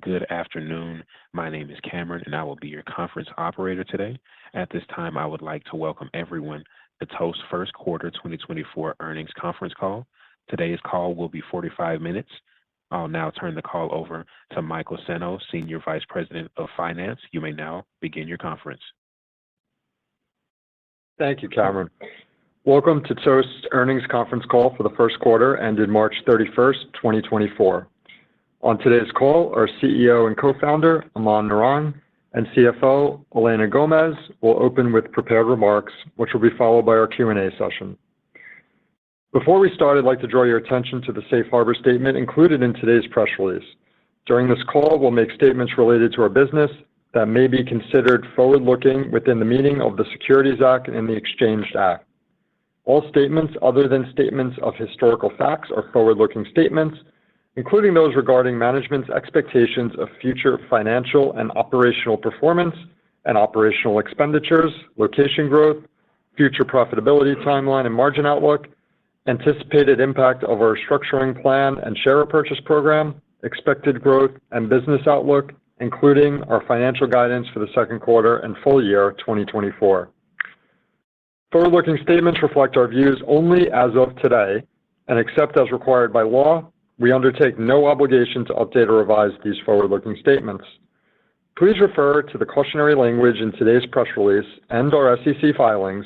Good afternoon. My name is Cameron, and I will be your conference operator today. At this time, I would like to welcome everyone to TOST First Quarter 2024 Earnings Conference Call. Today's call will be 45 minutes. I'll now turn the call over to Michael Seno, Senior Vice President of Finance. You may now begin your conference. Thank you, Cameron. Welcome to TOST's earnings conference call for the first quarter ended March 31st, 2024. On today's call, our CEO and co-founder, Aman Narang, and CFO, Elena Gomez, will open with prepared remarks, which will be followed by our Q&A session. Before we start, I'd like to draw your attention to the safe harbor statement included in today's press release. During this call, we'll make statements related to our business that may be considered forward-looking within the meaning of the Securities Act and the Exchange Act. All statements other than statements of historical facts are forward-looking statements, including those regarding management's expectations of future financial and operational performance and operational expenditures, location growth, future profitability timeline and margin outlook, anticipated impact of our restructuring plan and share repurchase program, expected growth and business outlook, including our financial guidance for the second quarter and full year 2024. Forward-looking statements reflect our views only as of today, and except as required by law, we undertake no obligation to update or revise these forward-looking statements. Please refer to the cautionary language in today's press release and our SEC filings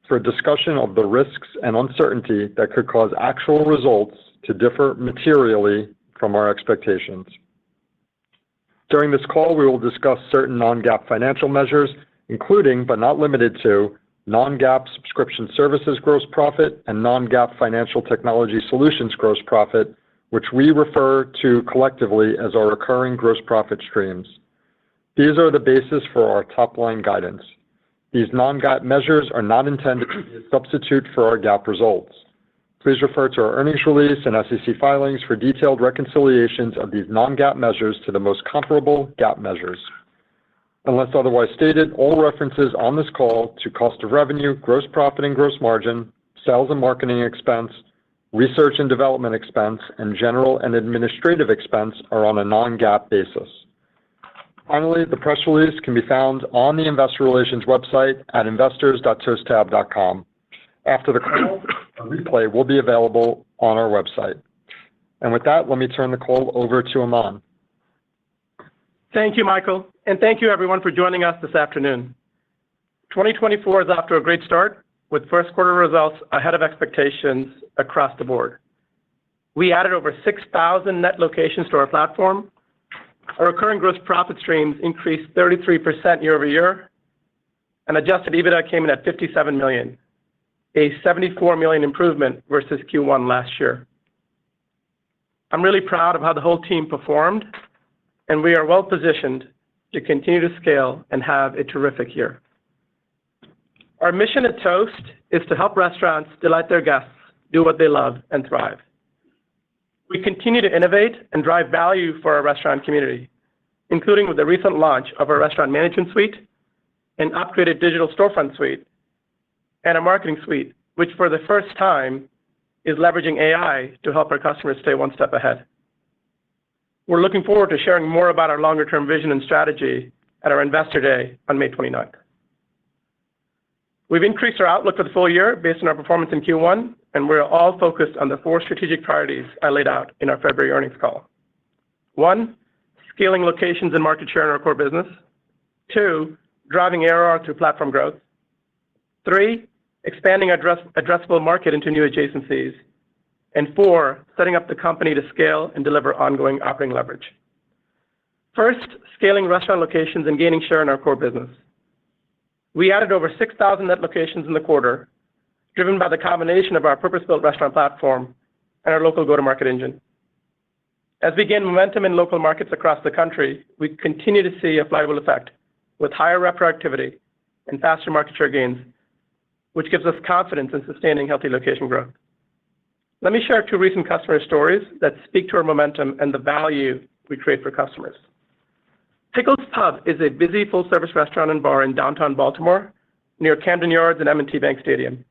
for a discussion of the risks and uncertainty that could cause actual results to differ materially from our expectations. During this call, we will discuss certain non-GAAP financial measures, including, but not limited to, non-GAAP subscription services gross profit and non-GAAP financial technology solutions gross profit, which we refer to collectively as our recurring gross profit streams. These are the basis for our top-line guidance. These non-GAAP measures are not intended to be a substitute for our GAAP results. Please refer to our earnings release and SEC filings for detailed reconciliations of these non-GAAP measures to the most comparable GAAP measures. Unless otherwise stated, all references on this call to cost of revenue, gross profit and gross margin, sales and marketing expense, research and development expense, and general and administrative expense are on a non-GAAP basis. Finally, the press release can be found on the Investor Relations website at investors.tostab.com. After the call, a replay will be available on our website. And with that, let me turn the call over to Aman. Thank you, Michael, and thank you everyone for joining us this afternoon. 2024 is off to a great start, with first quarter results ahead of expectations across the board. We added over 6,000 net locations to our platform. Our recurring gross profit streams increased 33% year-over-year, and adjusted EBITDA came in at $57 million, a $74 million improvement versus Q1 last year. I'm really proud of how the whole team performed, and we are well positioned to continue to scale and have a terrific year. Our mission at TOST is to help restaurants delight their guests, do what they love, and thrive. We continue to innovate and drive value for our restaurant community, including with the recent launch of our Restaurant Management Suite, an upgraded Digital Storefront Suite, and a Marketing Suite, which for the first time is leveraging AI to help our customers stay one step ahead. We're looking forward to sharing more about our longer-term vision and strategy at our Investor Day on May 29th. We've increased our outlook for the full year based on our performance in Q1, and we're all focused on the 4 strategic priorities I laid out in our February earnings call. 1, scaling locations and market share in our core business. 2, driving ARR through platform growth. 3, expanding addressable market into new adjacencies. And 4, setting up the company to scale and deliver ongoing operating leverage. First, scaling restaurant locations and gaining share in our core business. We added over 6,000 net locations in the quarter, driven by the combination of our purpose-built restaurant platform and our local go-to-market engine. As we gain momentum in local markets across the country, we continue to see a flywheel effect with higher rep productivity and faster market share gains, which gives us confidence in sustaining healthy location growth. Let me share 2 recent customer stories that speak to our momentum and the value we create for customers. Pickles Pub is a busy full-service restaurant and bar in downtown Baltimore, near Camden Yards and M&T Bank Stadium.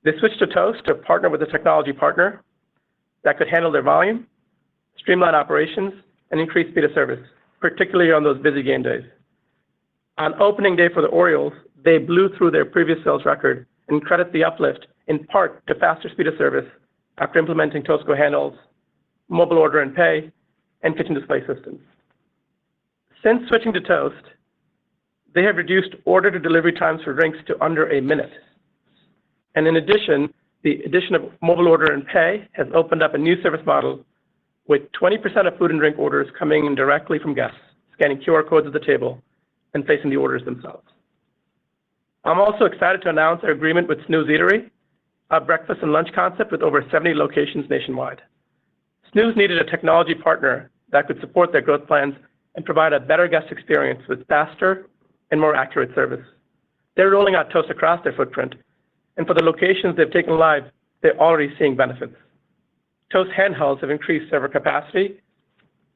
They switched to TOST to partner with a technology partner that could handle their volume, streamline operations, and increased speed of service, particularly on those busy game days. On opening day for the Orioles, they blew through their previous sales record and credit the uplift in part to faster speed of service after implementing Toast Go handles, mobile order and pay, and kitchen display systems. Since switching to Toast, they have reduced order-to-delivery times for drinks to under a minute. And in addition, the addition of mobile order and pay has opened up a new service model with 20% of food and drink orders coming in directly from guests, scanning QR codes at the table and placing the orders themselves. I'm also excited to announce our agreement with Snooze Eatery, a breakfast and lunch concept with over 70 locations nationwide. Snooze needed a technology partner that could support their growth plans and provide a better guest experience with faster and more accurate service. They're rolling out Toast across their footprint, and for the locations they've taken live, they're already seeing benefits. Toast handhelds have increased server capacity,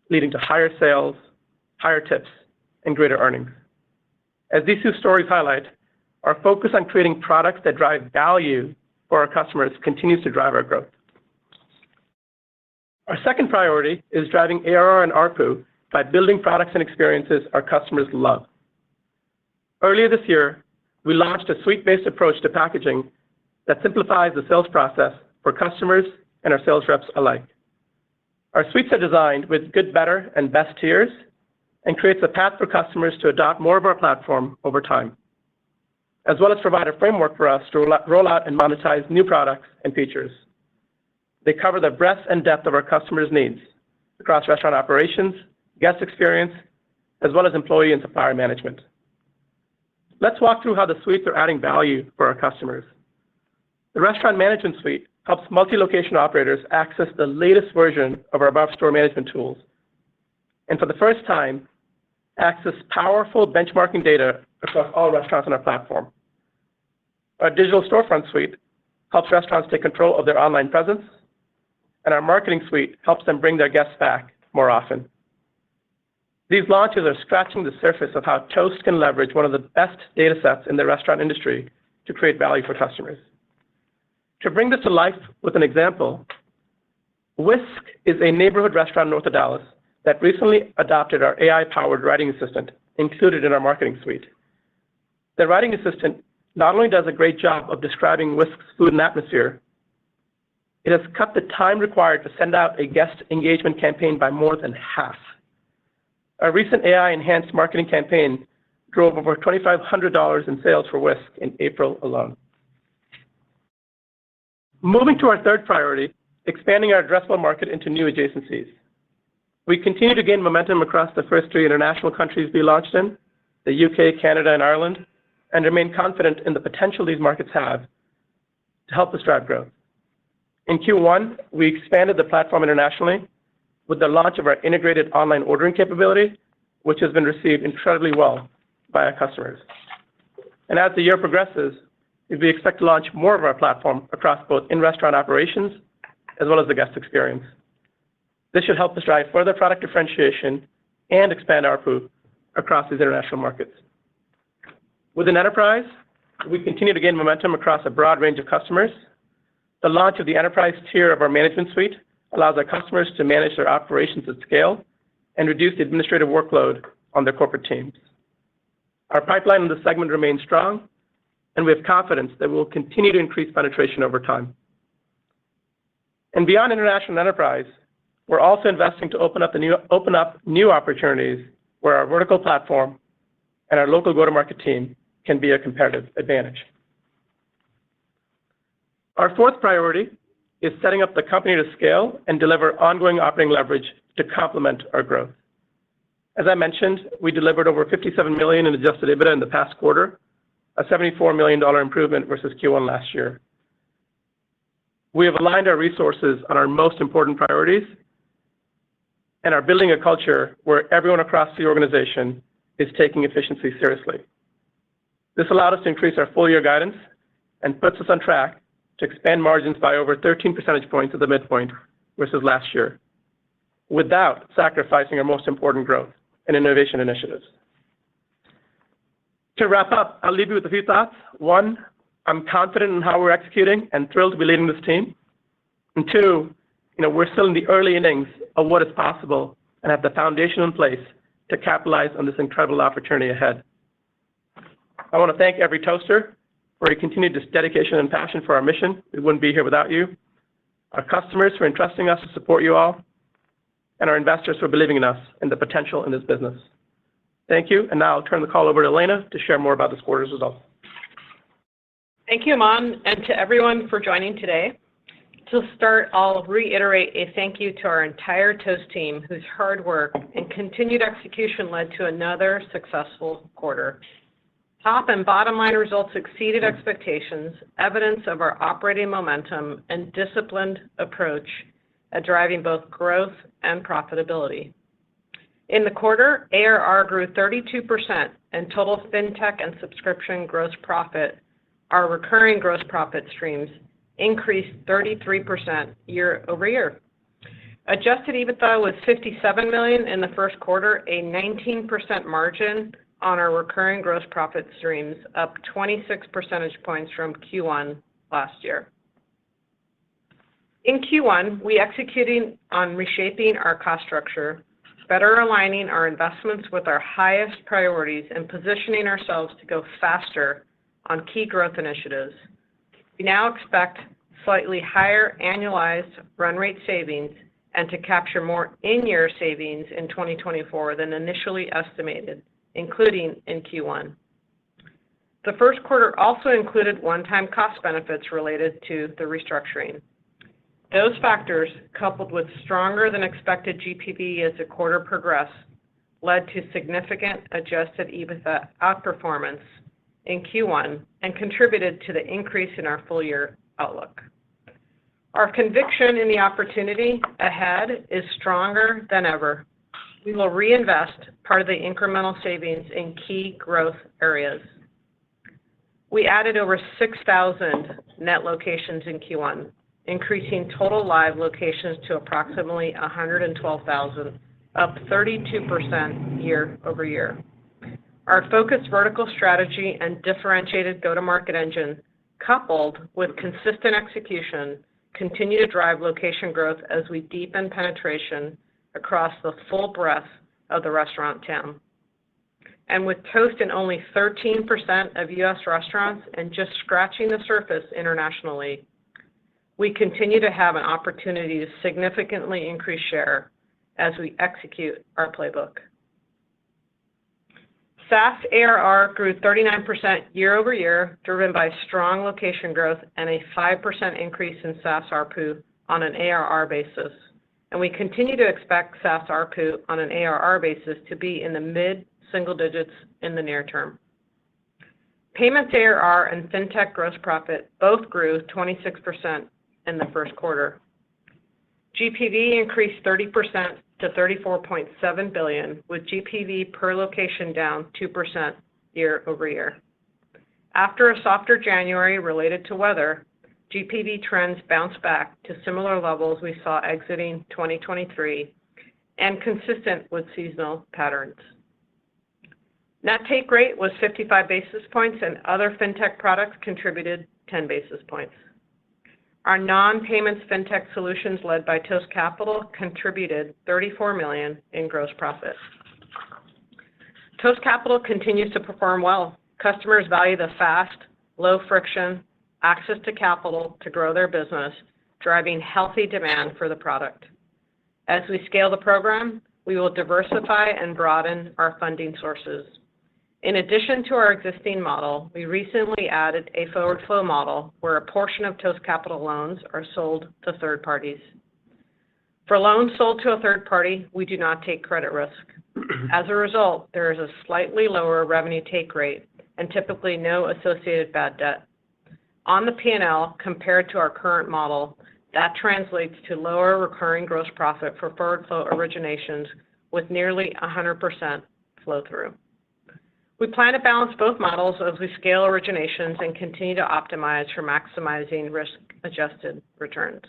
leading to higher sales, higher tips, and greater earnings. As these two stories highlight, our focus on creating products that drive value for our customers continues to drive our growth. Our second priority is driving ARR and ARPU by building products and experiences our customers love. Earlier this year, we launched a suite-based approach to packaging that simplifies the sales process for customers and our sales reps alike. Our suites are designed with good, better, and best tiers and creates a path for customers to adopt more of our platform over time, as well as provide a framework for us to roll out and monetize new products and features. They cover the breadth and depth of our customers' needs across restaurant operations, guest experience, as well as employee and supplier management. Let's walk through how the suites are adding value for our customers. The Restaurant Management Suite helps multi-location operators access the latest version of our above-store management tools, and for the first time, access powerful benchmarking data across all restaurants on our platform. Our Digital Storefront Suite helps restaurants take control of their online presence, and our Marketing Suite helps them bring their guests back more often. These launches are scratching the surface of how Toast can leverage one of the best data sets in the restaurant industry to create value for customers. To bring this to life with an example, Whisk is a neighborhood restaurant north of Dallas that recently adopted our AI-powered writing assistant included in our Marketing Suite. The writing assistant not only does a great job of describing Whisk's food and atmosphere, it has cut the time required to send out a guest engagement campaign by more than half. Our recent AI-enhanced marketing campaign drove over $2,500 in sales for Whisk in April alone. Moving to our third priority, expanding our addressable market into new adjacencies. We continue to gain momentum across the first 3 international countries we launched in, the UK, Canada, and Ireland, and remain confident in the potential these markets have to help us drive growth. In Q1, we expanded the platform internationally with the launch of our integrated online ordering capability, which has been received incredibly well by our customers. And as the year progresses, we expect to launch more of our platform across both in-restaurant operations as well as the guest experience. This should help us drive further product differentiation and expand ARPU across these international markets. Within enterprise, we continue to gain momentum across a broad range of customers. The launch of the enterprise tier of our management suite allows our customers to manage their operations at scale and reduce the administrative workload on their corporate teams. Our pipeline in this segment remains strong, and we have confidence that we'll continue to increase penetration over time. And beyond international enterprise, we're also investing to open up new opportunities where our vertical platform and our local go-to-market team can be a competitive advantage. Our fourth priority is setting up the company to scale and deliver ongoing operating leverage to complement our growth. As I mentioned, we delivered over $57 million in adjusted EBITDA in the past quarter, a $74 million improvement versus Q1 last year. We have aligned our resources on our most important priorities and are building a culture where everyone across the organization is taking efficiency seriously. This allowed us to increase our full-year guidance and puts us on track to expand margins by over 13 percentage points at the midpoint versus last year, without sacrificing our most important growth and innovation initiatives. To wrap up, I'll leave you with a few thoughts. One, I'm confident in how we're executing and thrilled to be leading this team. And two, we're still in the early innings of what is possible and have the foundation in place to capitalize on this incredible opportunity ahead. I want to thank every Toaster for your continued dedication and passion for our mission. We wouldn't be here without you. Our customers for entrusting us to support you all, and our investors for believing in us and the potential in this business. Thank you, and now I'll turn the call over to Elena to share more about this quarter's results. Thank you, Aman, and to everyone for joining today. To start, I'll reiterate a thank you to our entire Toast team, whose hard work and continued execution led to another successful quarter. Top and bottom line results exceeded expectations, evidence of our operating momentum and disciplined approach at driving both growth and profitability. In the quarter, ARR grew 32%, and total fintech and subscription gross profit, our recurring gross profit streams, increased 33% year over year. Adjusted EBITDA was $57 million in the first quarter, a 19% margin on our recurring gross profit streams, up 26 percentage points from Q1 last year. In Q1, we executed on reshaping our cost structure, better aligning our investments with our highest priorities and positioning ourselves to go faster on key growth initiatives. We now expect slightly higher annualized run rate savings and to capture more in-year savings in 2024 than initially estimated, including in Q1. The first quarter also included one-time cost benefits related to the restructuring. Those factors, coupled with stronger than expected GPV as the quarter progressed, led to significant adjusted EBITDA outperformance in Q1 and contributed to the increase in our full year outlook. Our conviction in the opportunity ahead is stronger than ever. We will reinvest part of the incremental savings in key growth areas. We added over 6,000 net locations in Q1, increasing total live locations to approximately 112,000, up 32% year over year. Our focused vertical strategy and differentiated go-to-market engine, coupled with consistent execution, continue to drive location growth as we deepen penetration across the full breadth of the restaurant TAM. And with Toast in only 13% of U.S. restaurants and just scratching the surface internationally, we continue to have an opportunity to significantly increase share as we execute our playbook. SaaS ARR grew 39% year over year, driven by strong location growth and a 5% increase in SaaS ARPU on an ARR basis. And we continue to expect SaaS ARPU on an ARR basis to be in the mid-single digits in the near term. Payments ARR and fintech gross profit both grew 26% in the first quarter. GPV increased 30% to $34.7 billion, with GPV per location down 2% year over year. After a softer January related to weather, GPV trends bounced back to similar levels we saw exiting 2023 and consistent with seasonal patterns. Net take rate was 55 basis points, and other fintech products contributed 10 basis points. Our non-payments fintech solutions led by Toast Capital contributed $34 million in gross profit. Toast Capital continues to perform well. Customers value the fast, low-friction access to capital to grow their business, driving healthy demand for the product. As we scale the program, we will diversify and broaden our funding sources. In addition to our existing model, we recently added a forward flow model where a portion of Toast Capital loans are sold to third parties. For loans sold to a third party, we do not take credit risk. As a result, there is a slightly lower revenue take rate and typically no associated bad debt. On the P&L, compared to our current model, that translates to lower recurring gross profit for forward flow originations with nearly 100% flow through. We plan to balance both models as we scale originations and continue to optimize for maximizing risk-adjusted returns.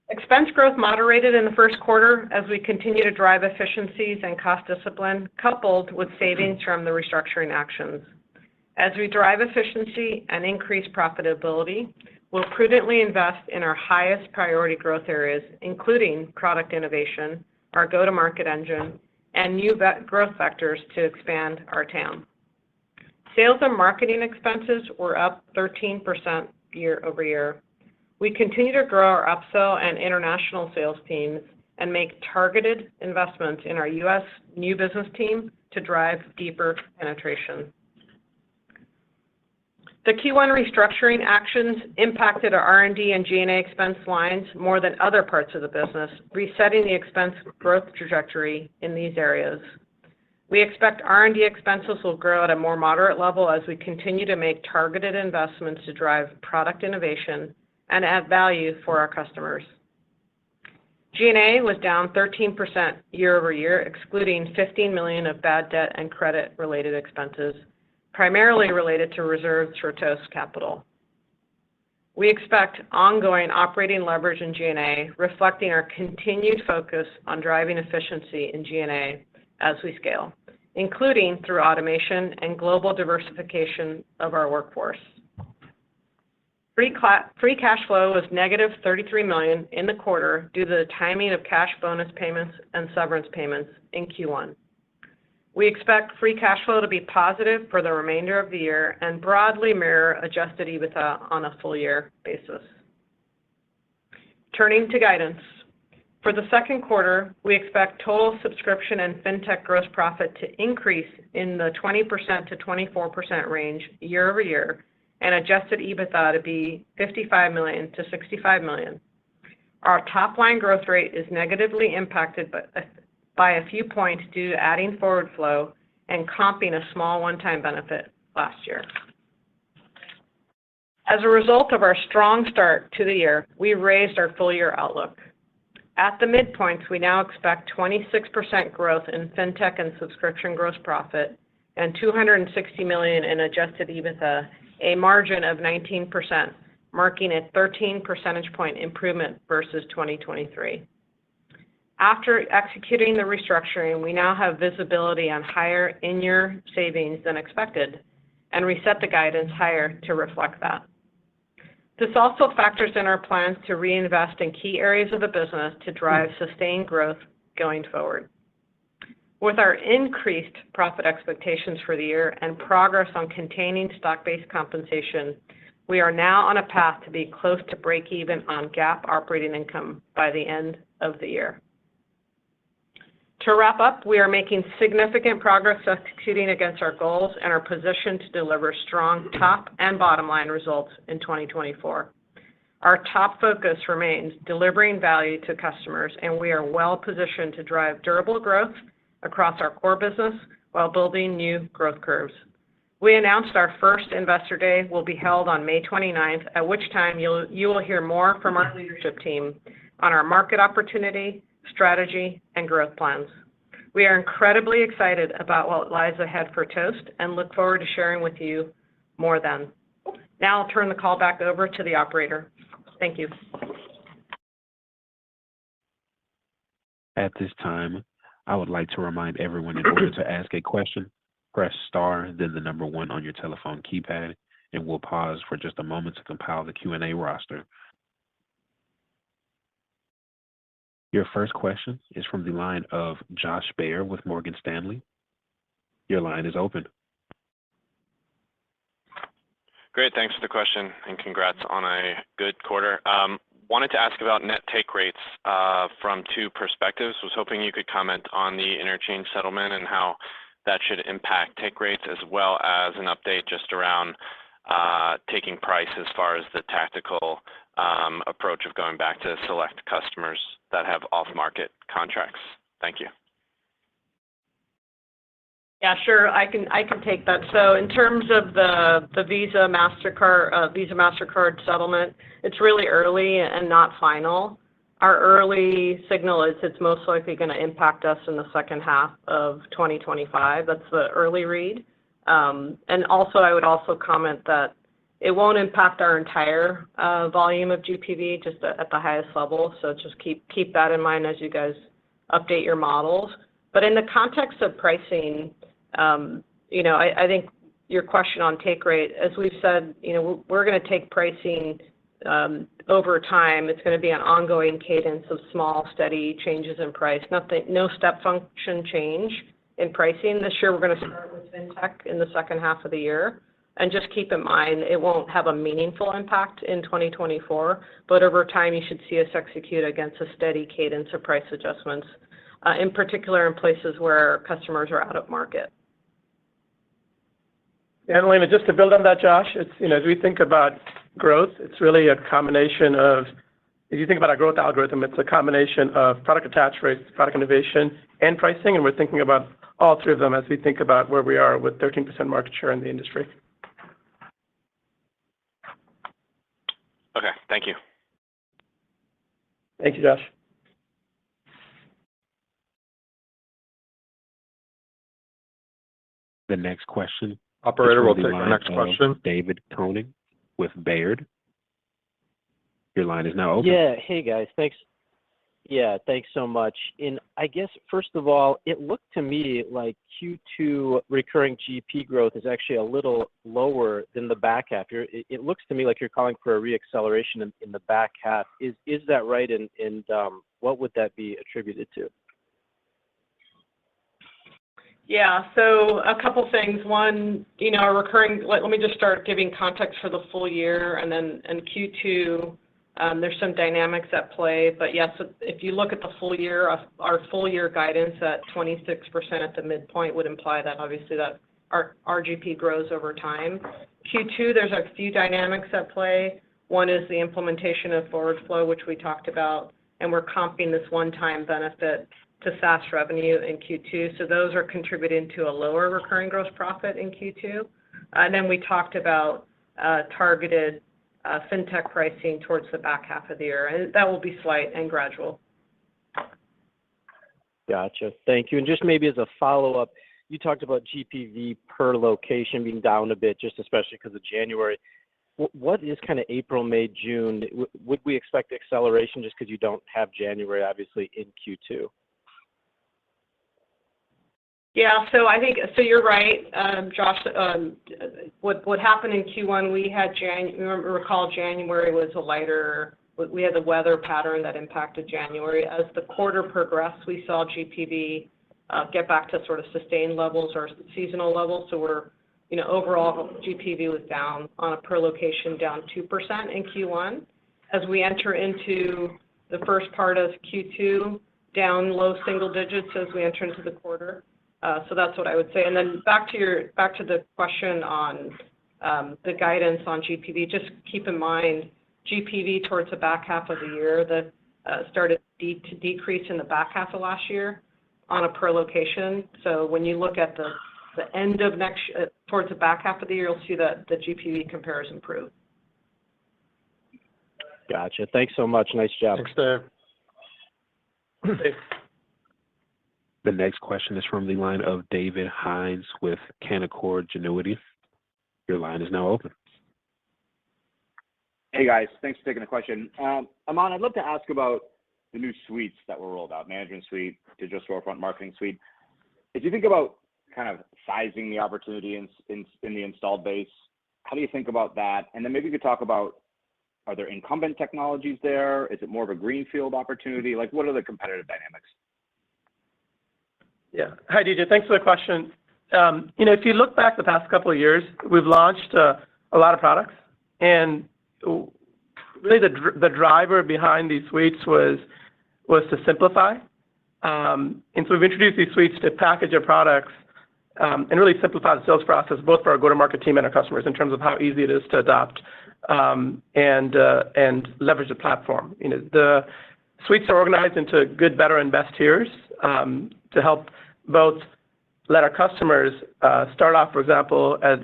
Expense growth moderated in the first quarter as we continue to drive efficiencies and cost discipline, coupled with savings from the restructuring actions. As we drive efficiency and increase profitability, We'll prudently invest in our highest priority growth areas, including product innovation, our go-to-market engine, and new growth vectors to expand our TAM. Sales and marketing expenses were up 13% year-over-year. We continue to grow our upsell and international sales teams and make targeted investments in our U.S. new business team to drive deeper penetration. The Q1 restructuring actions impacted our R&D and G&A expense lines more than other parts of the business, resetting the expense growth trajectory in these areas. We expect R&D expenses will grow at a more moderate level as we continue to make targeted investments to drive product innovation and add value for our customers. G&A was down 13% year-over-year, excluding $15 million of bad debt and credit-related expenses, primarily related to reserves for TOST capital. We expect ongoing operating leverage in G&A, reflecting our continued focus on driving efficiency in G&A as we scale, including through automation and global diversification of our workforce. Free cash flow was negative $33 million in the quarter due to the timing of cash bonus payments and severance payments in Q1. We expect free cash flow to be positive for the remainder of the year and broadly mirror adjusted EBITDA on a full year basis. Turning to guidance. For the second quarter, we expect total subscription and fintech gross profit to increase in the 20% to 24% range year-over-year, and adjusted EBITDA to be $55 million to $65 million. Our top-line growth rate is negatively impacted by a few points due to adding forward flow and comping a small one-time benefit last year. As a result of our strong start to the year, we raised our full-year outlook. At the midpoints, we now expect 26% growth in fintech and subscription gross profit and $260 million in adjusted EBITDA, a margin of 19%, marking a 13 percentage point improvement versus 2023. After executing the restructuring, we now have visibility on higher in-year savings than expected and reset the guidance higher to reflect that. This also factors in our plans to reinvest in key areas of the business to drive sustained growth going forward. With our increased profit expectations for the year and progress on containing stock-based compensation, we are now on a path to be close to break-even on GAAP operating income by the end of the year. To wrap up, we are making significant progress executing against our goals and are positioned to deliver strong top and bottom line results in 2024. Our top focus remains delivering value to customers, and we are well positioned to drive durable growth across our core business while building new growth curves. We announced our first Investor Day will be held on May 29th, at which time you will hear more from our leadership team on our market opportunity, strategy, and growth plans. We are incredibly excited about what lies ahead for Toast and look forward to sharing with you more then. Now I'll turn the call back over to the operator. Thank you. At this time, I would like to remind everyone in order to ask a question, press star, then the number 1 on your telephone keypad, and we'll pause for just a moment to compile the Q&A roster. Your first question is from the line of Josh Baer with Morgan Stanley. Your line is open. Great, thanks for the question, and congrats on a good quarter. Wanted to ask about net take rates from 2 perspectives. Was hoping you could comment on the interchange settlement and how that should impact take rates, as well as an update just around taking price as far as the tactical approach of going back to select customers that have off-market contracts. Thank you. Yeah, sure. I can take that. So in terms of the Visa Mastercard settlement, it's really early and not final. Our early signal is it's most likely going to impact us in the second half of 2025. That's the early read. And also, I would also comment that it won't impact our entire volume of GPV, just at the highest level. So just keep that in mind as you guys update your models. But in the context of pricing, I think your question on take rate, as we've said, we're going to take pricing over time, it's going to be an ongoing cadence of small, steady changes in price. No step function change in pricing. This year, we're going to start with fintech in the second half of the year. And just keep in mind, it won't have a meaningful impact in 2024, but over time, you should see us execute against a steady cadence of price adjustments, in particular in places where customers are out of market. And Elena, just to build on that, Josh, it's, as we think about growth, it's really a combination of, if you think about our growth algorithm, it's a combination of product attach rates, product innovation, and pricing, and we're thinking about all three of them as we think about where we are with 13% market share in the industry. Okay, thank you. Thank you, Josh. The next question. Operator, we'll take the next question. David Koning with Baird. Your line is now open. Yeah. Hey, guys. Thanks. Yeah, thanks so much. And I guess, first of all, it looked to me like Q2 recurring GP growth is actually a little lower than the back half. It looks to me like you're calling for a reacceleration in the back half. Is that right? And what would that be attributed to? Yeah, so a couple things. One, our recurring, let me just start giving context for the full year, and then in Q2, there's some dynamics at play. But yes, if you look at the full year, our full year guidance at 26% at the midpoint would imply that obviously that our RGP grows over time. Q2, there's a few dynamics at play. One is the implementation of forward flow, which we talked about, and we're comping this one-time benefit to SaaS revenue in Q2. So those are contributing to a lower recurring gross profit in Q2. And then we talked about targeted fintech pricing towards the back half of the year, and that will be slight and gradual. Gotcha. Thank you. And just maybe as a follow-up, you talked about GPV per location being down a bit, just especially because of January. What is kind of April, May, June? Would we expect acceleration just because you don't have January, obviously, in Q2? Yeah, so I think, so you're right, Josh. What happened in Q1, we had recall January was a lighter, we had the weather pattern that impacted January. As the quarter progressed, we saw GPV get back to sort of sustained levels or seasonal levels. So we're, overall GPV was down on a per location, down 2% in Q1. As we enter into the first part of Q2, down low single digits as we enter into the quarter. So that's what I would say. And then back to the question on the guidance on GPV, just keep in mind, GPV towards the back half of the year that started to decrease in the back half of last year on a per location. So when you look at the end of towards the back half of the year, you'll see that the GPV compares improve. Gotcha. Thanks so much. Nice job. Thanks, Dave. Dave. The next question is from the line of David Hynes with Canaccord Genuity. Your line is now open. Hey, guys. Thanks for taking the question. Aman, I'd love to ask about the new suites that were rolled out, Management Suite, Digital Storefront, Marketing Suite. If you think about kind of sizing the opportunity in the installed base, how do you think about that? And then maybe you could talk about, are there incumbent technologies there? Is it more of a greenfield opportunity? Like, what are the competitive dynamics? Yeah. Hi, DJ. Thanks for the question. If you look back the past couple of years, we've launched a lot of products, and really the driver behind these suites was to simplify. And so we've introduced these suites to package our products and really simplify the sales process, both for our go-to-market team and our customers, in terms of how easy it is to adopt and leverage the platform. The suites are organized into good, better, and best tiers to help both let our customers start off, for example, at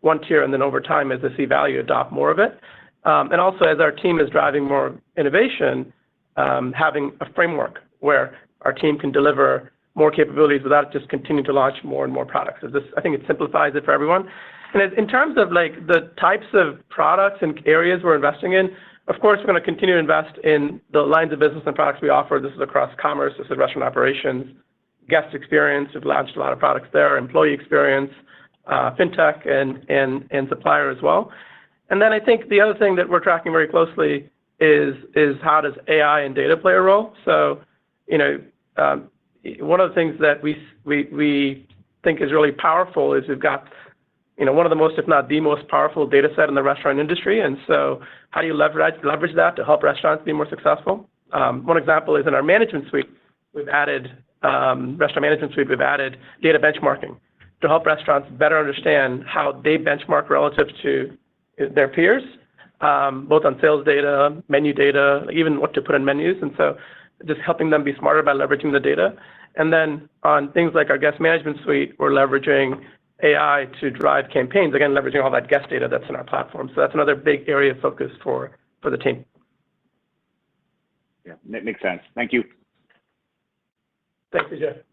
one tier, and then over time, as they see value, adopt more of it. And also, as our team is driving more innovation, having a framework where our team can deliver more capabilities without just continuing to launch more and more products. So I think it simplifies it for everyone. And in terms of like the types of products and areas we're investing in, of course, we're going to continue to invest in the lines of business and products we offer. This is across commerce, this is restaurant operations, guest experience. We've launched a lot of products there, employee experience, fintech, and supplier as well. And then I think the other thing that we're tracking very closely is how does AI and data play a role? So, one of the things that we think is really powerful is we've got, one of the most, if not the most powerful data set in the restaurant industry. And so how do you leverage that to help restaurants be more successful? One example is in our management suite, we've added data benchmarking to help restaurants better understand how they benchmark relative to their peers, both on sales data, menu data, even what to put in menus. And so just helping them be smarter by leveraging the data. And then on things like our guest management suite, we're leveraging AI to drive campaigns, again, leveraging all that guest data that's in our platform. So that's another big area of focus for the team. Yeah, that makes sense. Thank you. Thanks, Vijay.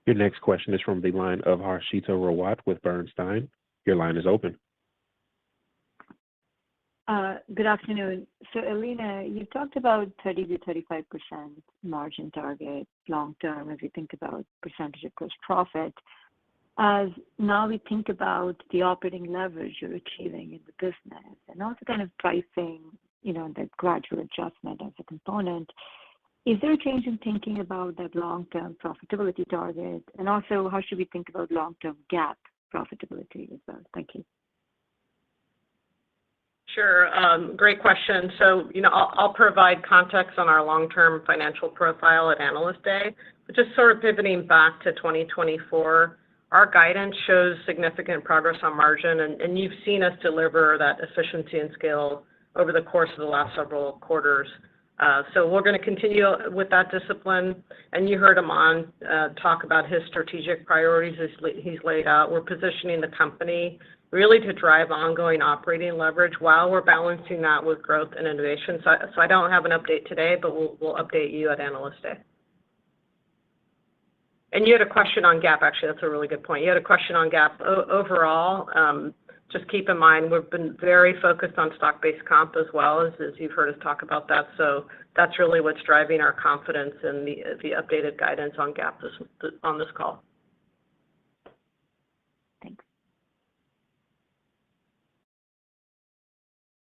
Your next question is from the line of Harshita Rawat with Bernstein. Your line is open. Good afternoon. So, Elena, you talked about 30 to 35% margin target long term as you think about percentage of gross profit. As now we think about the operating leverage you're achieving in the business and also kind of pricing, that gradual adjustment as a component, is there a change in thinking about that long-term profitability target? And also, how should we think about long-term GAAP profitability as well? Thank you. Sure. Great question. So, I'll provide context on our long-term financial profile at Analyst Day, but just sort of pivoting back to 2024, our guidance shows significant progress on margin, and you've seen us deliver that efficiency and scale over the course of the last several quarters. So we're going to continue with that discipline. And you heard Aman talk about his strategic priorities he's laid out. We're positioning the company really to drive ongoing operating leverage while we're balancing that with growth and innovation. So I don't have an update today, but we'll update you at Analyst Day. And you had a question on GAAP, actually. That's a really good point. You had a question on GAAP. Overall, just keep in mind, we've been very focused on stock-based comp as well, as you've heard us talk about that. So that's really what's driving our confidence in the updated guidance on GAAP on this call. Thanks.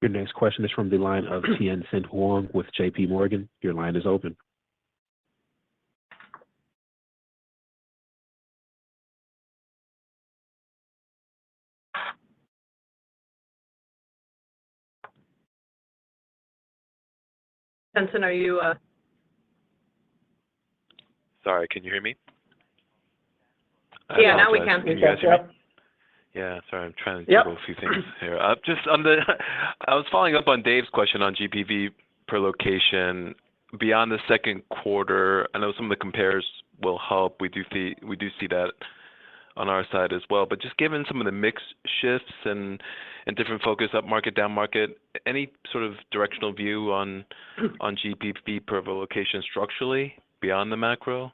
Your next question is from the line of Tien-Tsin Huang with JP Morgan. Your line is open. Tien-Tsin, are you? Sorry, can you hear me? Yeah, now we can. Can you guys hear me? Yeah, sorry, I'm trying to juggle a few things here. Just on I was following up on Dave's question on GPV per location. Beyond the second quarter, I know some of the compares will help. We do see that on our side as well. But just given some of the mix shifts and different focus up market, down market, any sort of directional view on GPV per location structurally beyond the macro?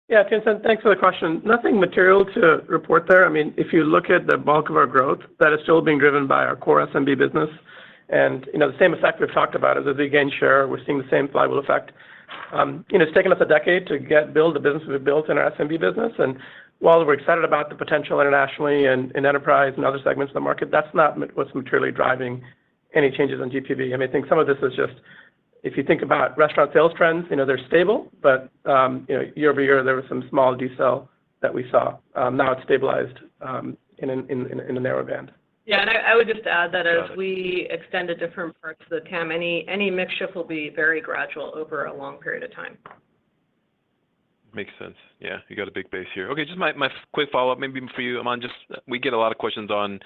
Yeah, Tien-Tsin, thanks for the question. Nothing material to report there. I mean, if you look at the bulk of our growth, that is still being driven by our core SMB business. And, the same effect we've talked about is as we gain share, we're seeing the same flywheel effect. It's taken us a decade to build the business we've built in our SMB business. And while we're excited about the potential internationally and in enterprise and other segments of the market, that's not what's materially driving any changes in GPV. I mean, I think some of this is just, if you think about restaurant sales trends, they're stable, but, year over year, there was some small decel that we saw. Now it's stabilized in a narrow band. Yeah, and I would just add that as we extend to different parts of the TAM, any mix shift will be very gradual over a long period of time. Makes sense. Yeah, you got a big base here. Okay, just my quick follow-up, maybe for you, Aman. Just we get a lot of questions on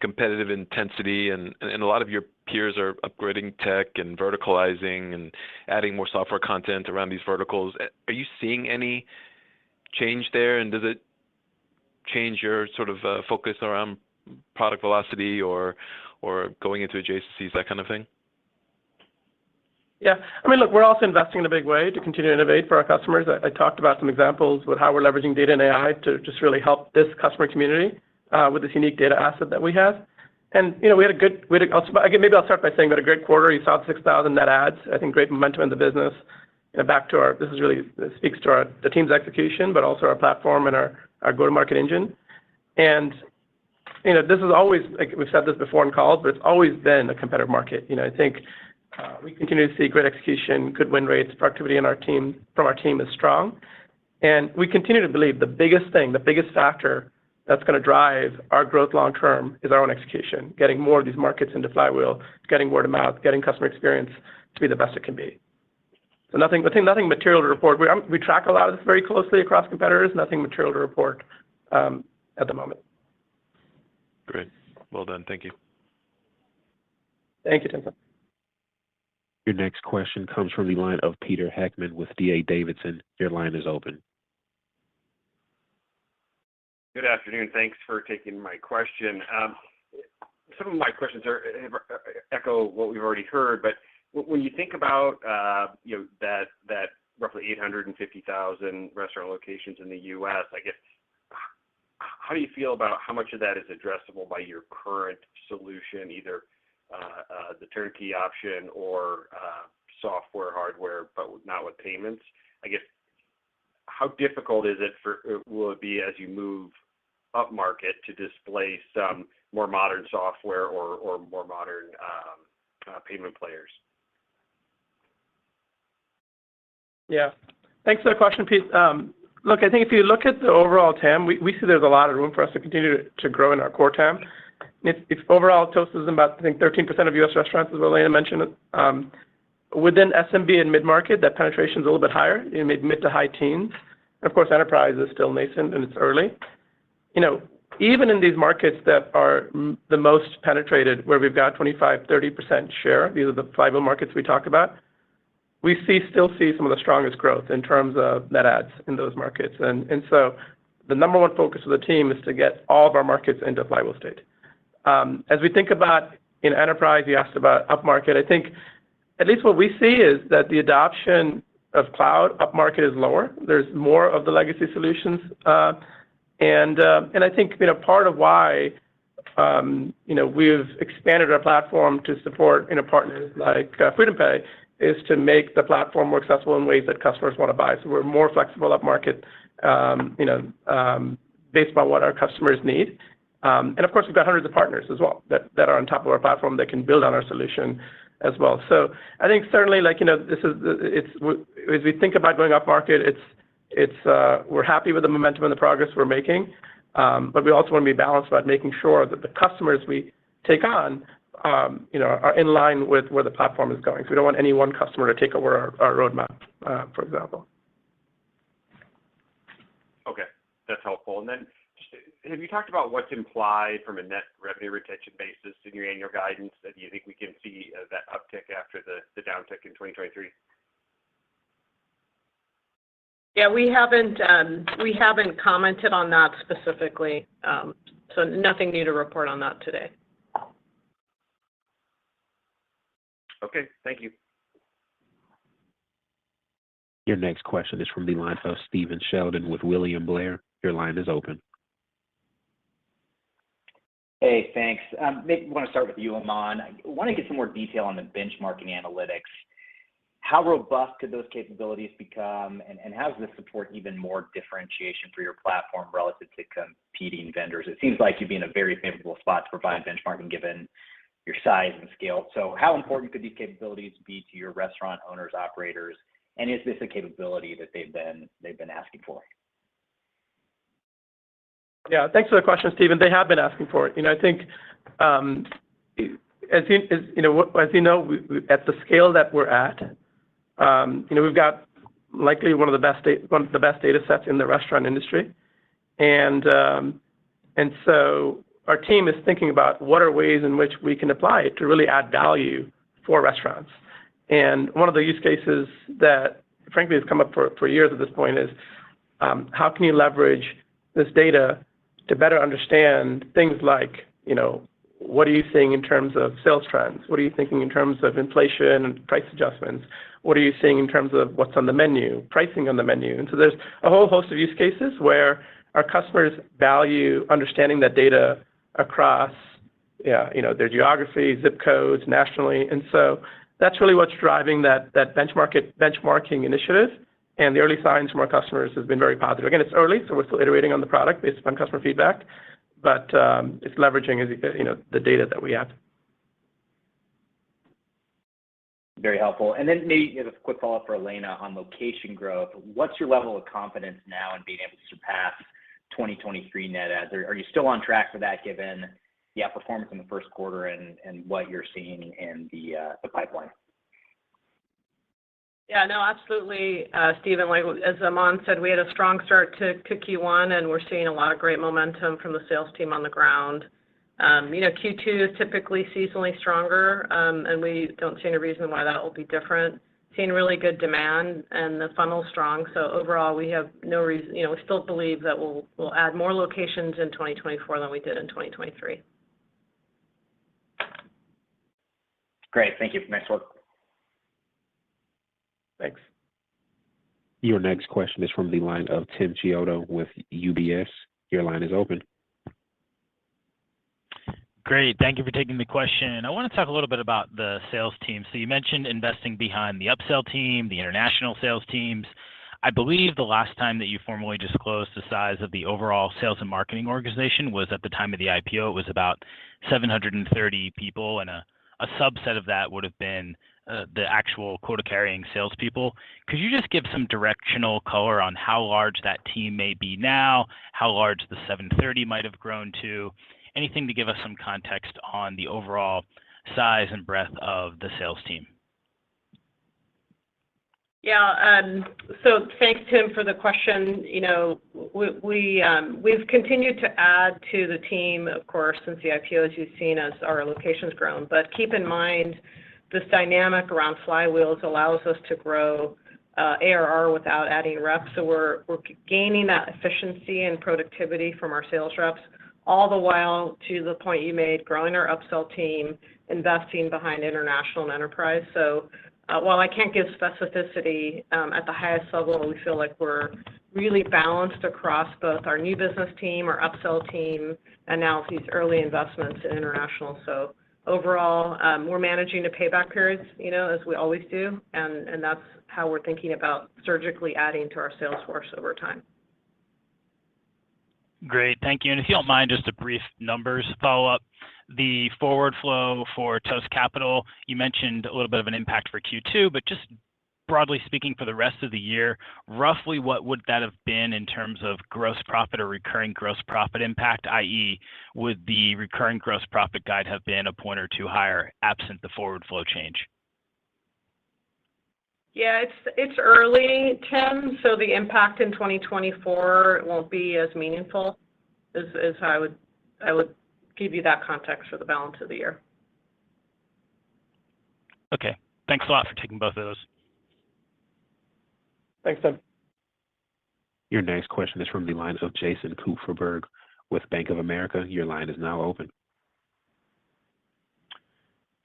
competitive intensity, and a lot of your peers are upgrading tech and verticalizing and adding more software content around these verticals. Are you seeing any change there, and does it change your sort of focus around product velocity or going into adjacencies, that kind of thing? Yeah. I mean, look, we're also investing in a big way to continue to innovate for our customers. I talked about some examples with how we're leveraging data and AI to just really help this customer community with this unique data asset that we have. And, maybe I'll start by saying we had a great quarter. You saw 6,000 net adds. I think great momentum in the business. This speaks to the team's execution, but also our platform and our go-to-market engine. And, this is always, like we've said this before in calls, but it's always been a competitive market. I think we continue to see great execution, good win rates, productivity from our team is strong. And we continue to believe the biggest factor that's going to drive our growth long term is our own execution, getting more of these markets into flywheel, getting word of mouth, getting customer experience to be the best it can be. So nothing material to report. We track a lot of this very closely across competitors, nothing material to report at the moment. Great. Well done. Thank you. Thank you, Tim. Your next question comes from the line of Peter Heckman with D.A. Davidson. Your line is open. Good afternoon. Thanks for taking my question. Some of my questions echo what we've already heard, but when you think about that roughly 850,000 restaurant locations in the U.S., I guess, how do you feel about how much of that is addressable by your current solution, either the turnkey option or software, hardware, but not with payments? I guess, how difficult will it be as you move up market to displace some more modern software or more modern payment players? Yeah. Thanks for the question, Pete. Look, I think if you look at the overall TAM, we see there's a lot of room for us to continue to grow in our core TAM. If overall Toast is about, I think, 13% of U.S. restaurants, as Elena mentioned. Within SMB and mid-market, that penetration is a little bit higher, mid to high teens. And of course, enterprise is still nascent and it's early. Even in these markets that are the most penetrated, where we've got 25-30% share, these are the flywheel markets we talk about, we still see some of the strongest growth in terms of net adds in those markets. And so the number one focus of the team is to get all of our markets into flywheel state. As we think about in enterprise, you asked about upmarket, I think at least what we see is that the adoption of cloud upmarket is lower. There's more of the legacy solutions. And I think part of why we've expanded our platform to support partners like FreedomPay is to make the platform more accessible in ways that customers want to buy. So we're more flexible upmarket, based upon what our customers need. And of course, we've got hundreds of partners as well that are on top of our platform that can build on our solution as well. So I think certainly, as we think about going upmarket, we're happy with the momentum and the progress we're making, but we also want to be balanced about making sure that the customers we take on, are in line with where the platform is going. So we don't want any one customer to take over our roadmap, for example. Okay, that's helpful. And then, have you talked about what's implied from a net revenue retention basis in your annual guidance? Do you think we can see that uptick after the downtick in 2023? Yeah, we haven't commented on that specifically, so nothing new to report on that today. Okay, thank you. Your next question is from the line of Stephen Sheldon with William Blair. Your line is open. Hey, thanks. Maybe want to start with you, Aman. I want to get some more detail on the benchmarking analytics. How robust could those capabilities become, and how does this support even more differentiation for your platform relative to competing vendors? It seems like you'd be in a very favorable spot to provide benchmarking given your size and scale. So how important could these capabilities be to your restaurant owners, operators, and is this a capability that they've been asking for? Yeah, thanks for the question, Stephen. They have been asking for it. I think, as you know, at the scale that we're at, we've got likely one of the best data sets in the restaurant industry, and so our team is thinking about what are ways in which we can apply it to really add value for restaurants. And one of the use cases that, frankly, has come up for years at this point is how can you leverage this data to better understand things like, what are you seeing in terms of sales trends? What are you thinking in terms of inflation and price adjustments? What are you seeing in terms of what's on the menu, pricing on the menu? And so there's a whole host of use cases where our customers value understanding that data across their geography, zip codes, nationally. And so that's really what's driving that benchmarking initiative. And the early signs from our customers has been very positive. Again, it's early, so we're still iterating on the product based upon customer feedback. but it's leveraging, the data that we have. Very helpful. And then maybe as a quick follow-up for Elena on location growth, what's your level of confidence now in being able to surpass 2023 net adds? Are you still on track for that, given the outperformance in the first quarter and what you're seeing in the pipeline? Yeah, no, absolutely, Stephen. Like, as Aman said, we had a strong start to Q1, and we're seeing a lot of great momentum from the sales team on the ground. Q2 is typically seasonally stronger, and we don't see any reason why that will be different. Seeing really good demand, and the funnel's strong. So overall, we have no reason, we still believe that we'll add more locations in 2024 than we did in 2023. Great. Thank you. Nice work. Thanks. Your next question is from the line of Tim Chiodo with UBS. Your line is open. Great. Thank you for taking the question. I want to talk a little bit about the sales team. So you mentioned investing behind the upsell team, the international sales teams. I believe the last time that you formally disclosed the size of the overall sales and marketing organization was at the time of the IPO. It was about 730 people, and a subset of that would have been the actual quota-carrying salespeople. Could you just give some directional color on how large that team may be now, how large the 730 might have grown to? Anything to give us some context on the overall size and breadth of the sales team? Yeah, so thanks, Tim, for the question. We've continued to add to the team, of course, since the IPO, as you've seen, as our locations grown. But keep in mind, this dynamic around flywheels allows us to grow ARR without adding reps. So we're gaining that efficiency and productivity from our sales reps, all the while, to the point you made, growing our upsell team, investing behind international and enterprise. So while I can't give specificity at the highest level, we feel like we're really balanced across both our new business team, our upsell team, and now these early investments in international. So overall, we're managing the payback periods, as we always do, and that's how we're thinking about surgically adding to our sales force over time. Great. Thank you. And if you don't mind, just a brief numbers follow-up. The forward flow for Toast Capital, you mentioned a little bit of an impact for Q2, but just broadly speaking for the rest of the year, roughly what would that have been in terms of gross profit or recurring gross profit impact, i.e., would the recurring gross profit guide have been a point or two higher absent the forward flow change? Yeah, it's early, Tim, so the impact in 2024 won't be as meaningful as I would give you that context for the balance of the year. Okay. Thanks a lot for taking both of those. Thanks, Tim. Your next question is from the line of Jason Kupferberg with Bank of America. Your line is now open.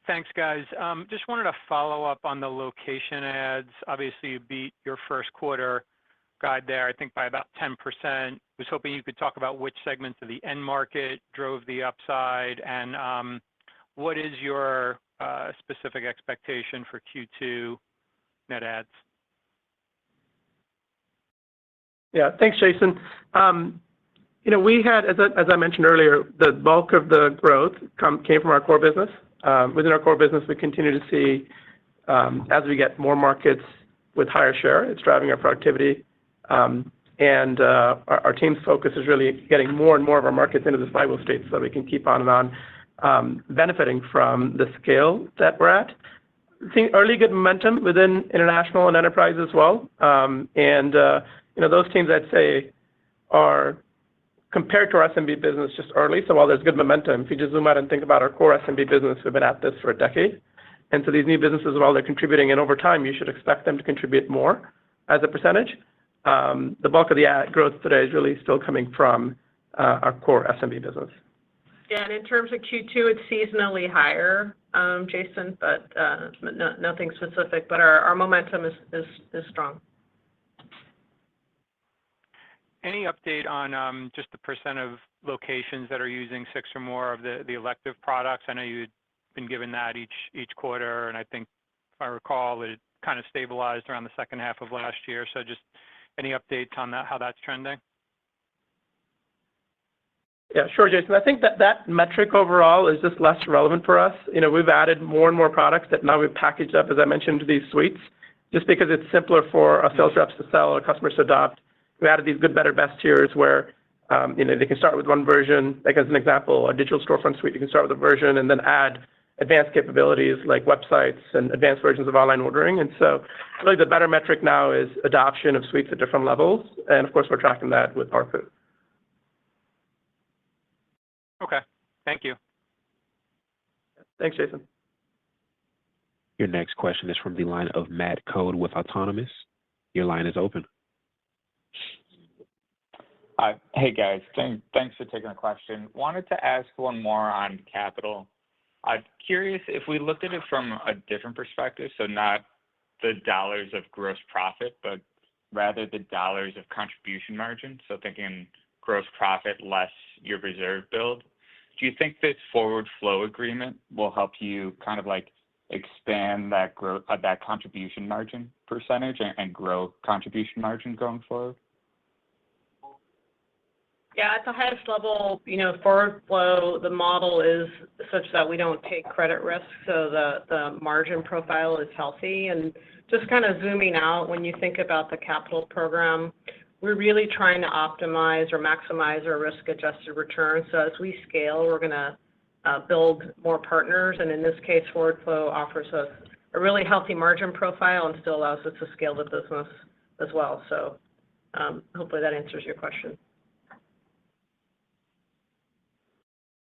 Thanks, guys. Just wanted to follow up on the location ads. Obviously, you beat your first quarter guide there, I think, by about 10%. Was hoping you could talk about which segments of the end market drove the upside, and what is your specific expectation for Q2 net ads? Yeah, thanks, Jason. We had, as I mentioned earlier, the bulk of the growth came from our core business. Within our core business, we continue to see, as we get more markets with higher share, it's driving our productivity. And our team's focus is really getting more and more of our markets into the flywheel state so that we can keep on and on benefiting from the scale that we're at. Seeing early good momentum within international and enterprise as well. Those teams, I'd say, are compared to our SMB business just early. So while there's good momentum, if you just zoom out and think about our core SMB business, we've been at this for a decade. And so these new businesses, while they're contributing, and over time, you should expect them to contribute more as a percentage. The bulk of the ad growth today is really still coming from our core SMB business. Yeah, and in terms of Q2, it's seasonally higher, Jason, but nothing specific. But our momentum is strong. Any update on just the percent of locations that are using 6 or more of the elective products? I know you'd been given that each quarter, and I think, if I recall, it kind of stabilized around the second half of last year. So just any updates on that, how that's trending? Yeah, sure, Jason. I think that metric overall is just less relevant for us. We've added more and more products that now we've packaged up, as I mentioned, to these suites, just because it's simpler for our sales reps to sell or customers to adopt. We added these good, better, best tiers where, they can start with one version. Like as an example, a digital storefront suite, you can start with a version and then add advanced capabilities like websites and advanced versions of online ordering. And so really the better metric now is adoption of suites at different levels. And of course, we're tracking that with ARPU. Okay. Thank you. Thanks, Jason. Your next question is from the line of Matt Code with Autonomous. Your line is open. Hey, guys. Thanks for taking the question. Wanted to ask one more on capital. I'm curious if we looked at it from a different perspective, so not the dollars of gross profit, but rather the dollars of contribution margin, so thinking gross profit less your reserve build. Do you think this forward flow agreement will help you kind of like expand that growth, that contribution margin percentage and grow contribution margin going forward? Yeah, at the highest level, forward flow, the model is such that we don't take credit risk, so the margin profile is healthy. And just kind of zooming out, when you think about the capital program, we're really trying to optimize or maximize our risk-adjusted return. So as we scale, we're going to build more partners. And in this case, forward flow offers us a really healthy margin profile and still allows us to scale the business as well. So hopefully that answers your question.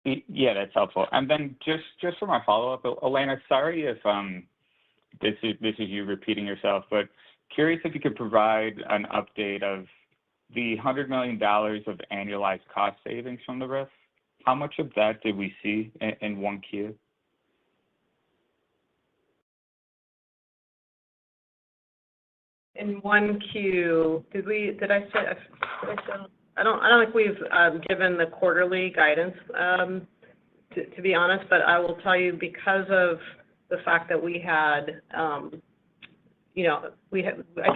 Yeah, that's helpful. And then just for my follow-up, Elena, sorry if this is you repeating yourself, but curious if you could provide an update of the $100 million of annualized cost savings from the RIF. How much of that did we see in 1Q? In 1Q, did I say? I don't think we've given the quarterly guidance, to be honest, but I will tell you because of the fact that we had, I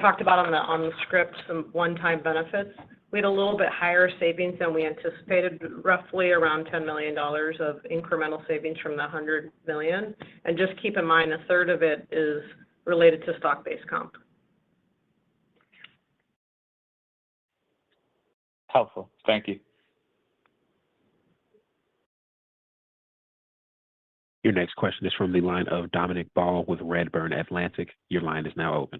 talked about on the script some one-time benefits. We had a little bit higher savings than we anticipated, roughly around $10 million of incremental savings from the $100 million. And just keep in mind, a third of it is related to stock-based comp. Helpful. Thank you. Your next question is from the line of Dominic Ball with Redburn Atlantic. Your line is now open.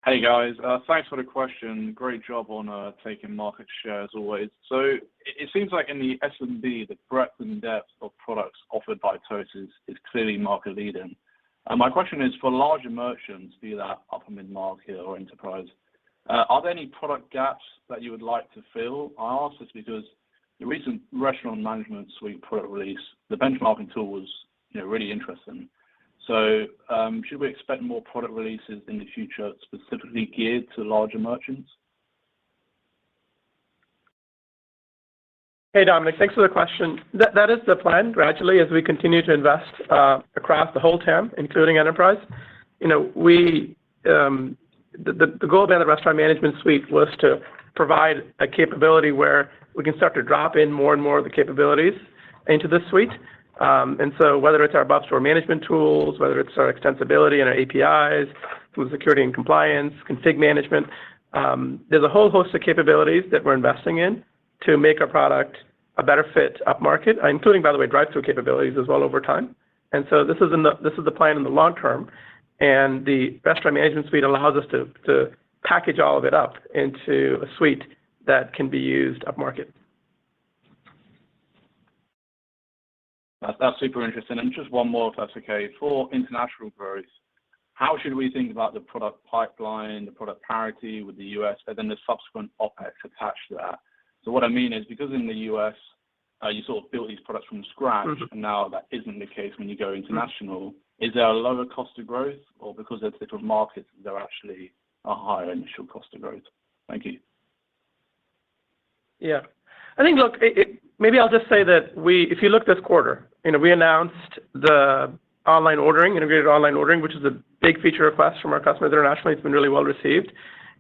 Hey guys, thanks for the question. Great job on taking market share as always. So it seems like in the SMB, the breadth and depth of products offered by TOST is clearly market leading. My question is for larger merchants, be that upper mid-market or enterprise, are there any product gaps that you would like to fill? I ask this because the recent restaurant management suite product release, the benchmarking tool was really interesting. So should we expect more product releases in the future specifically geared to larger merchants? Hey, Dominic, thanks for the question. That is the plan gradually as we continue to invest across the whole TAM, including enterprise. The goal behind the restaurant management suite was to provide a capability where we can start to drop in more and more of the capabilities into this suite. And so whether it's our above store management tools, whether it's our extensibility and our APIs, food security and compliance, config management, there's a whole host of capabilities that we're investing in to make our product a better fit upmarket, including, by the way, drive-through capabilities as well over time. And so this is the plan in the long term. And the restaurant management suite allows us to package all of it up into a suite that can be used upmarket. That's super interesting. And just one more, if that's okay. For international growth, how should we think about the product pipeline, the product parity with the US, and then the subsequent OpEx attached to that? So what I mean is because in the US, you sort of built these products from scratch, and now that isn't the case when you go international. Is there a lower cost of growth, or because there's different markets, is there actually a higher initial cost of growth? Thank you. Yeah. I think, look, maybe I'll just say that if you look this quarter, we announced the integrated online ordering, which is a big feature request from our customers internationally. It's been really well received.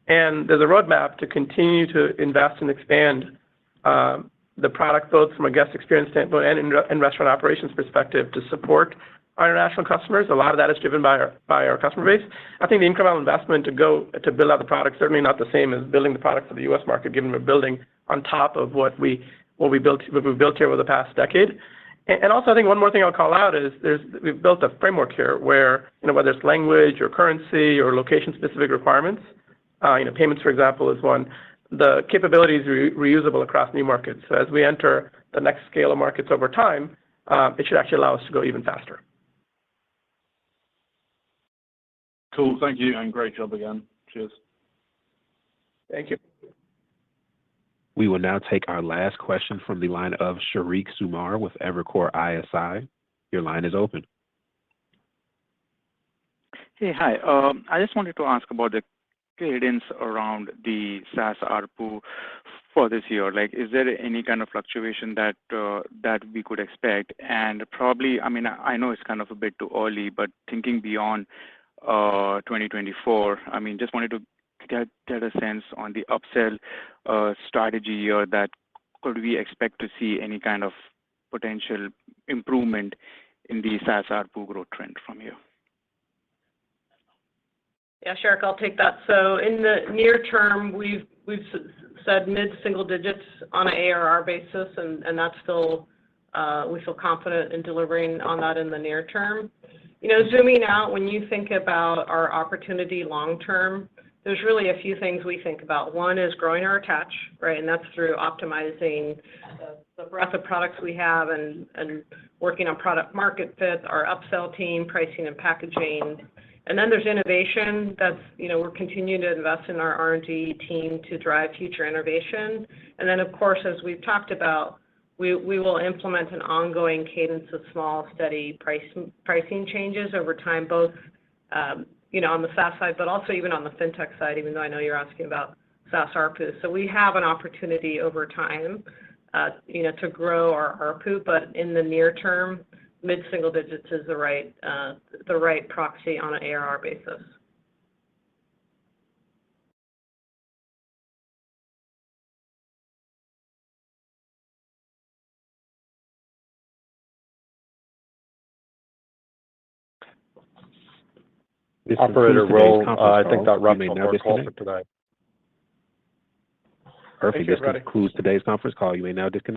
And there's a roadmap to continue to invest and expand the product, both from a guest experience standpoint and in restaurant operations perspective, to support our international customers. A lot of that is driven by our customer base. I think the incremental investment to build out the product certainly not the same as building the product for the U.S. market, given we're building on top of what we built here over the past decade. And also, I think one more thing I'll call out is we've built a framework here where, whether it's language or currency or location-specific requirements, payments, for example, is one. The capability is reusable across new markets. So as we enter the next scale of markets over time, it should actually allow us to go even faster. Cool. Thank you, and great job again. Cheers. Thank you. We will now take our last question from the line of Shariq Sumar with Evercore ISI. Your line is open. Hey, hi. I just wanted to ask about the cadence around the SaaS ARPU for this year. Like, is there any kind of fluctuation that we could expect? And probably, I mean, I know it's kind of a bit too early, but thinking beyond 2024, I mean, just wanted to get a sense on the upsell strategy here, that could we expect to see any kind of potential improvement in the SaaS ARPU growth trend from here? Yeah, Shariq, I'll take that. So in the near term, we've said mid-single digits on an ARR basis, and that's still, we feel confident in delivering on that in the near term. Zooming out, when you think about our opportunity long term, there's really a few things we think about. One is growing our attach, right? And that's through optimizing the breadth of products we have and working on product market fit, our upsell team, pricing and packaging. And then there's innovation. That's, we're continuing to invest in our R&D team to drive future innovation. And then, of course, as we've talked about, we will implement an ongoing cadence of small, steady pricing changes over time, both on the SaaS side, but also even on the fintech side, even though I know you're asking about SaaS ARPU. So we have an opportunity over time, to grow our ARPU, but in the near term, mid-single digits is the right proxy on an ARR basis. Operator, I think that wraps up our call for today. Perfect. This concludes today's conference call. You may now disconnect.